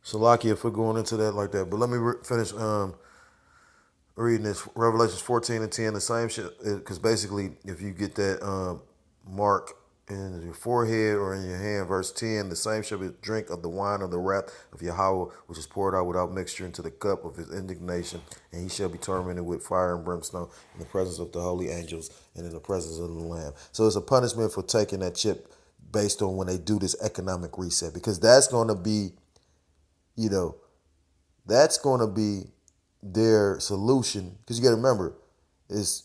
Salakia for going into that like that. But let me finish reading this Revelations 14 and 10. The same shit, because basically, if you get that mark in your forehead or in your hand, verse 10, the same shall be drink of the wine of the wrath of Yahweh, which is poured out without mixture into the cup of his indignation, and he shall be tormented with fire and brimstone in the presence of the holy angels and in the presence of the Lamb. So it's a punishment for taking that chip based on when they do this economic reset, because that's going to be, you know, that's going to be their solution. Because you got to remember, is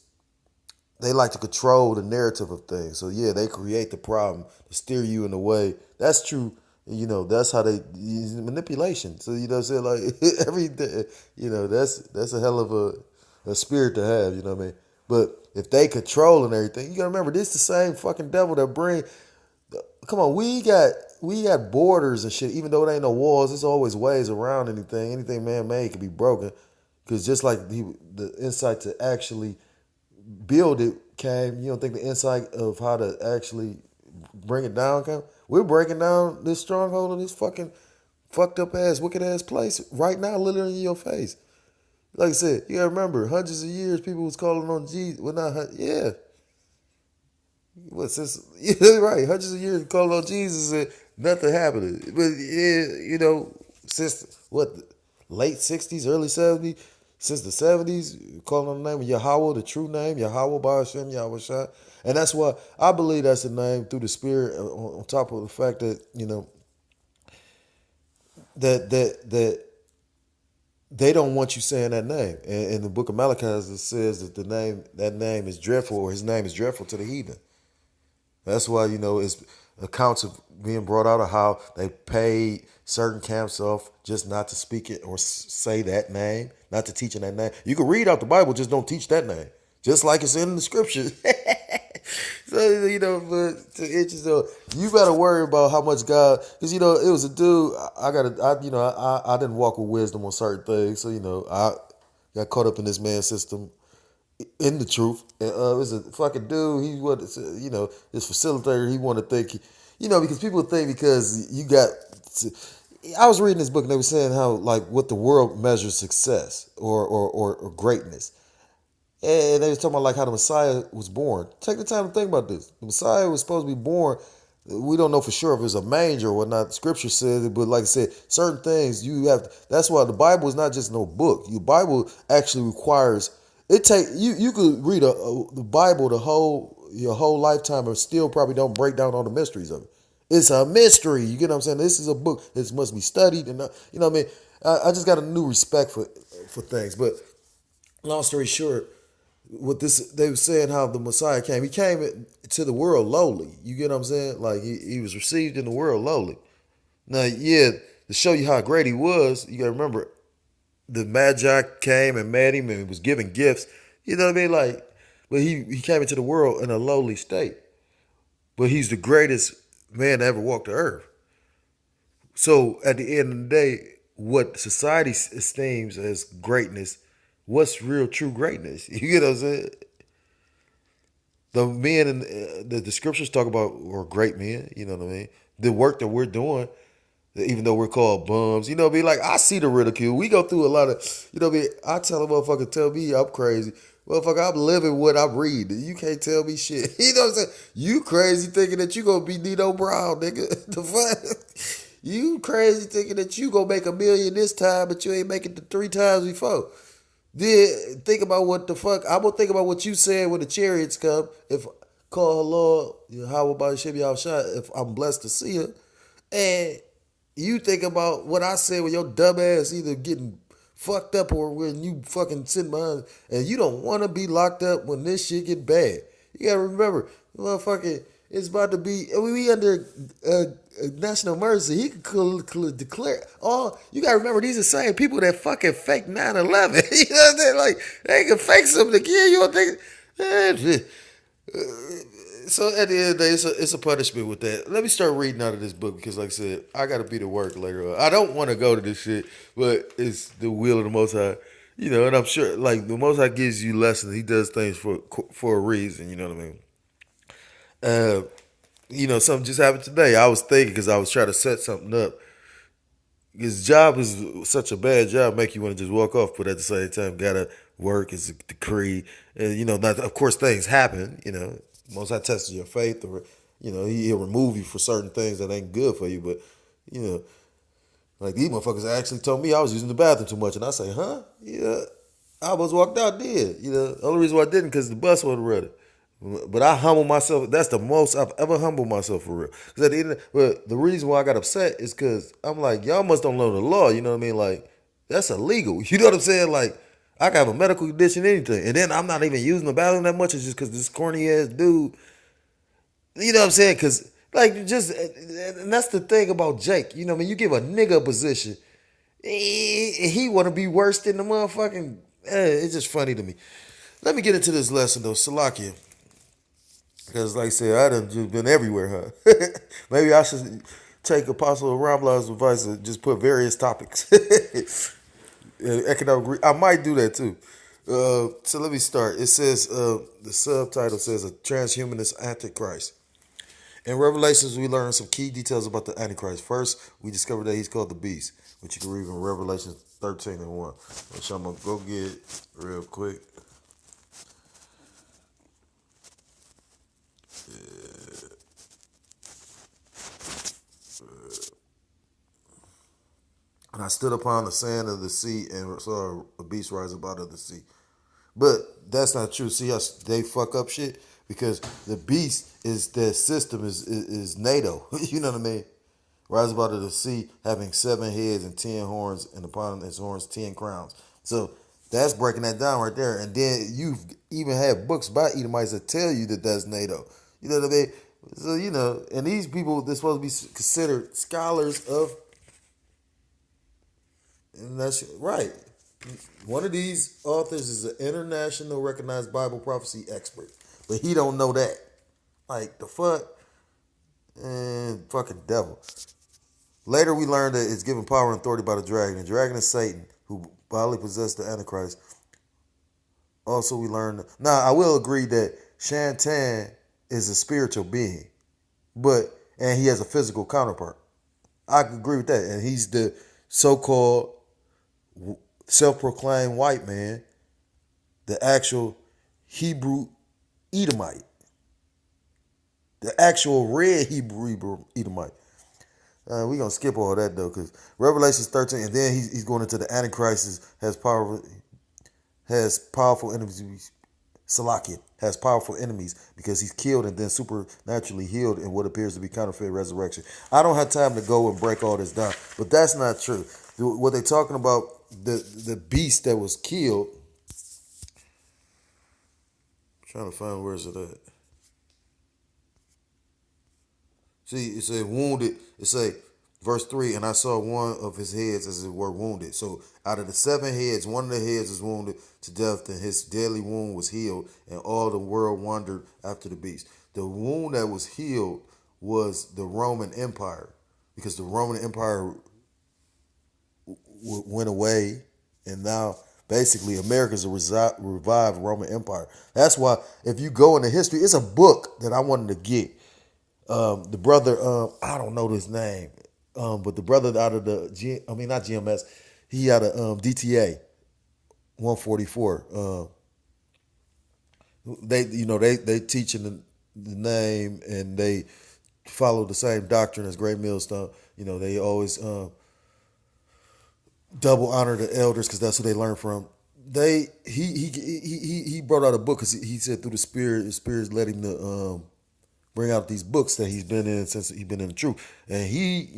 they like to control the narrative of things. So yeah, they create the problem to steer you in the way. That's true. That's how they use manipulation. So you know what I'm saying? Like every day, that's a hell of a spirit to have, you know what I mean? But if they control and everything, you gotta remember this the same fucking devil that bring. Come on, we got borders and shit. Even though it ain't no walls, there's always ways around anything. Anything man made can be broken. Because just like the insight to actually build it came, you don't think the insight of how to actually bring it down came? We're breaking down this stronghold of this fucking fucked up ass, wicked ass place right now, literally in your face. Like I said, you gotta remember, hundreds of years people was calling on Jesus. Well, yeah. What since yeah, right? Hundreds of years calling on Jesus and nothing happening. But yeah, since what late '60s, early '70s, since the '70s, calling on the name of Yahweh, the true name Yahweh Ba'Hashem Yahweh Shai, and that's why I believe that's the name through the Spirit. On top of the fact that that they don't want you saying that name. And in the book of Malachi, it says that that name is dreadful, or his name is dreadful to the heathen. That's why, it's accounts of being brought out of how they paid certain camps off just not to speak it or say that name, not to teach in that name. You can read out the Bible, just don't teach that name. Just like it's in the scriptures. So, but you better worry about how much God, because, it was a dude, I didn't walk with wisdom on certain things. So, I got caught up in this man's system in the truth. And it was a fucking dude. He was, this facilitator. He wanted to think, because people think because you got. I was reading this book and they were saying how like what the world measures success or greatness, and they was talking about like how the Messiah was born. Take the time to think about this. The Messiah was supposed to be born. We don't know for sure if it was a manger or whatnot. Scripture says it, but like I said, certain things you have. That's why the Bible is not just no book. The Bible actually requires it. You could read the Bible your whole lifetime and still probably don't break down all the mysteries of it. It's a mystery. You get what I'm saying? This is a book. This must be studied, and you know what I mean. I just got a new respect for things. But long story short, what this they were saying how the Messiah came. He came to the world lowly. You get what I'm saying? Like he was received in the world lowly. Now, yeah, to show you how great he was, you gotta remember the Magi came and met him and was giving gifts. You know what I mean? Like, but he came into the world in a lowly state. But he's the greatest man to ever walk the earth. So at the end of the day, what society esteems as greatness, what's real true greatness? You get what I'm saying? The men and the scriptures talk about are great men. You know what I mean? The work that we're doing, even though we're called bums, be like I see the ridicule. We go through a lot of, I tell a motherfucker, tell me I'm crazy. Motherfucker, I'm living what I read. You can't tell me shit. You know what I'm saying? You crazy thinking that you gonna be Nino Brown, nigga. The fuck? You crazy thinking that you gonna make 1 million this time, but you ain't making it the 3 times before. Then think about what the fuck. I'm gonna think about what you said when the chariots come. If call her Lord, how about Shibby y'all shot? If I'm blessed to see her, and you think about what I said when your dumb ass either getting fucked up or when you fucking sitting behind, and you don't want to be locked up when this shit get bad. You gotta remember, motherfucking, it's about to be. We under national emergency. He could declare. Oh, you gotta remember, these are the same people that fucking fake 9/11. You know what I'm saying? Like they can fake something again. You don't think? So at the end of the day, it's a punishment with that. Let me start reading out of this book because, like I said, I got to be to work later on. I don't want to go to this shit, but it's the will of the Most High. And I'm sure, like, the Most High gives you lessons. He does things for a reason, you know what I mean? Something just happened today. I was thinking because I was trying to set something up. his job is such a bad job, make you want to just walk off, but at the same time, gotta work. It's a decree, and not of course things happen. Most High tests your faith, or he'll remove you for certain things that ain't good for you. But you know, like these motherfuckers actually told me I was using the bathroom too much, and I say, huh? Yeah, I almost walked out dead. The only reason why I didn't because the bus wasn't ready. But I humble myself. That's the most I've ever humbled myself for real. Because at the end, but the reason why I got upset is because I'm like, y'all must don't know the law. You know what I mean? Like, that's illegal. You know what I'm saying? Like, I can have a medical condition, anything, and then I'm not even using the bathroom that much. It's just because this corny ass dude. You know what I'm saying? Because like, just and that's the thing about Jake. You know what I mean? You give a nigga a position, he want to be worse than the motherfucking. It's just funny to me. Let me get into this lesson though, Salakia. Because, like I said, I done just been everywhere, huh? Maybe I should take Apostle Ramlah's advice and just put various topics. Economic, I might do that too. So let me start. It says, the subtitle says, a transhumanist antichrist. In Revelations, we learn some key details about the Antichrist. First, we discovered that he's called the Beast, which you can read in Revelation 13 and 1, which I'm going to go get real quick. And I stood upon the sand of the sea and saw a beast rise up out of the sea. But that's not true. See how they fuck up shit? Because the beast is their system is NATO. You know what I mean? Rise up out of the sea, having 7 heads and 10 horns, and upon his horns 10 crowns. So that's breaking that down right there. And then you've even had books by Edomites that tell you that that's NATO. You know what I mean? So, and these people, they're supposed to be considered scholars of, and that's right. One of these authors is an international recognized Bible prophecy expert, but he don't know that. Like the fuck, and fucking devil. Later, we learned that it's given power and authority by the dragon. The dragon is Satan, who bodily possessed the Antichrist. Also, we learned. Now, I will agree that Shantan is a spiritual being, and he has a physical counterpart. I agree with that, and he's the so-called self-proclaimed white man, the actual Hebrew Edomite, the actual red Hebrew Edomite. We're going to skip all that, though, because Revelation 13, and then he's going into the Antichrist, has powerful enemies. Salakia has powerful enemies because he's killed and then supernaturally healed in what appears to be counterfeit resurrection. I don't have time to go and break all this down, but that's not true. What they're talking about, the beast that was killed. I'm trying to find where's it at. See, it said wounded. It say verse 3, and I saw one of his heads as it were wounded. So out of the 7 heads, one of the heads is wounded to death, and his deadly wound was healed, and all the world wondered after the beast. The wound that was healed was the Roman Empire, because the Roman Empire went away, and now basically America's a revived Roman Empire. That's why if you go into history, it's a book that I wanted to get. The brother, I don't know his name, but the brother out of not GMS, he out of DTA 144. They teaching the name, and they follow the same doctrine as Great Millstone. They always double honor the elders because that's who they learn from. He brought out a book because he said through the Spirit's led him to bring out these books that he's been in since he's been in the truth, and he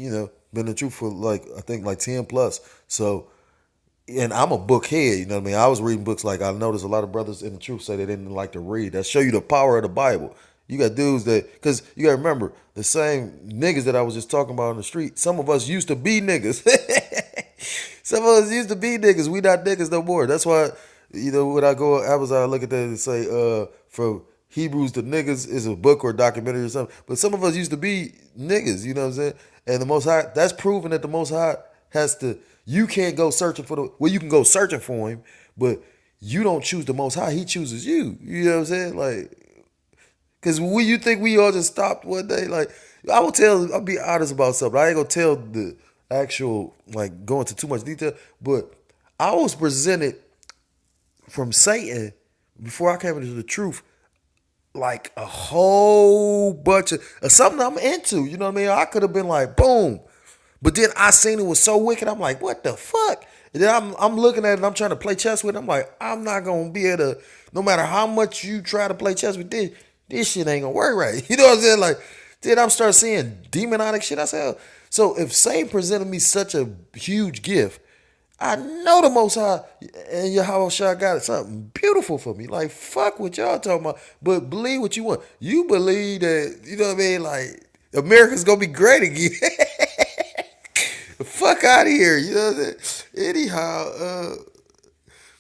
been in the truth for I think 10 plus. So, and I'm a book head, you know what I mean. I was reading books, like I noticed a lot of brothers in the truth say they didn't like to read. That show you the power of the Bible. You got dudes because you got to remember, the same niggas that I was just talking about on the street, some of us used to be niggas. Some of us used to be niggas. We not niggas no more. That's why, when I go on Amazon, I look at that and say, from Hebrews to niggas is a book or a documentary or something. But some of us used to be niggas, you know what I'm saying? And the Most High, that's proven that the Most High you can't go searching you can go searching for him, but you don't choose the Most High. He chooses you. You know what I'm saying? Like, because you think we all just stopped one day? Like, I'll be honest about something. I ain't gonna tell actual like go into too much detail, but I was presented from Satan before I came into the truth like a whole bunch of something I'm into. You know what I mean? I could have been like, boom. But then I seen it was so wicked. I'm like, what the fuck? And then I'm looking at it and I'm trying to play chess with it. I'm like, I'm not gonna be able to, no matter how much you try to play chess with this shit ain't gonna work right. You know what I'm saying? Like, then I'm start seeing demonic shit. I said, so if Satan presented me such a huge gift, I know the Most High and Yahweh Shah got something beautiful for me. Like, fuck what y'all talking about. But believe what you want. You believe that, you know what I mean? Like, America's going to be great again. Fuck out of here. You know what I'm saying? Anyhow,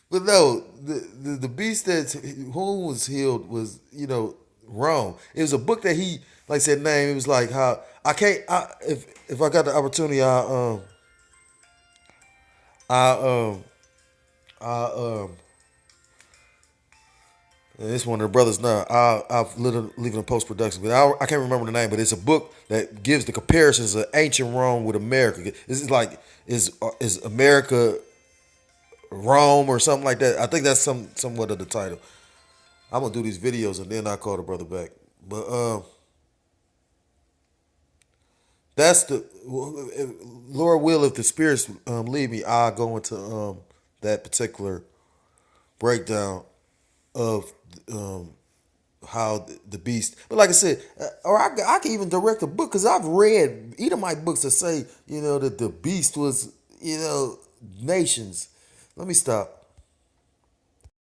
but no, the beast that whom was healed was, Rome. It was a book that he, like I said, name. It was like how, if I got the opportunity, I, I, and it's one of the brothers now. I've literally leaving in post production, but I can't remember the name. But it's a book that gives the comparisons of ancient Rome with America. It's like is America Rome or something like that. I think that's somewhat of the title. I'm gonna do these videos and then I call the brother back. But that's the Lord will, if the spirits lead me, I'll go into that particular breakdown of um, how the beast. But like I said, or I can even direct a book because I've read Edomite books that say that the beast was nations. Let me stop.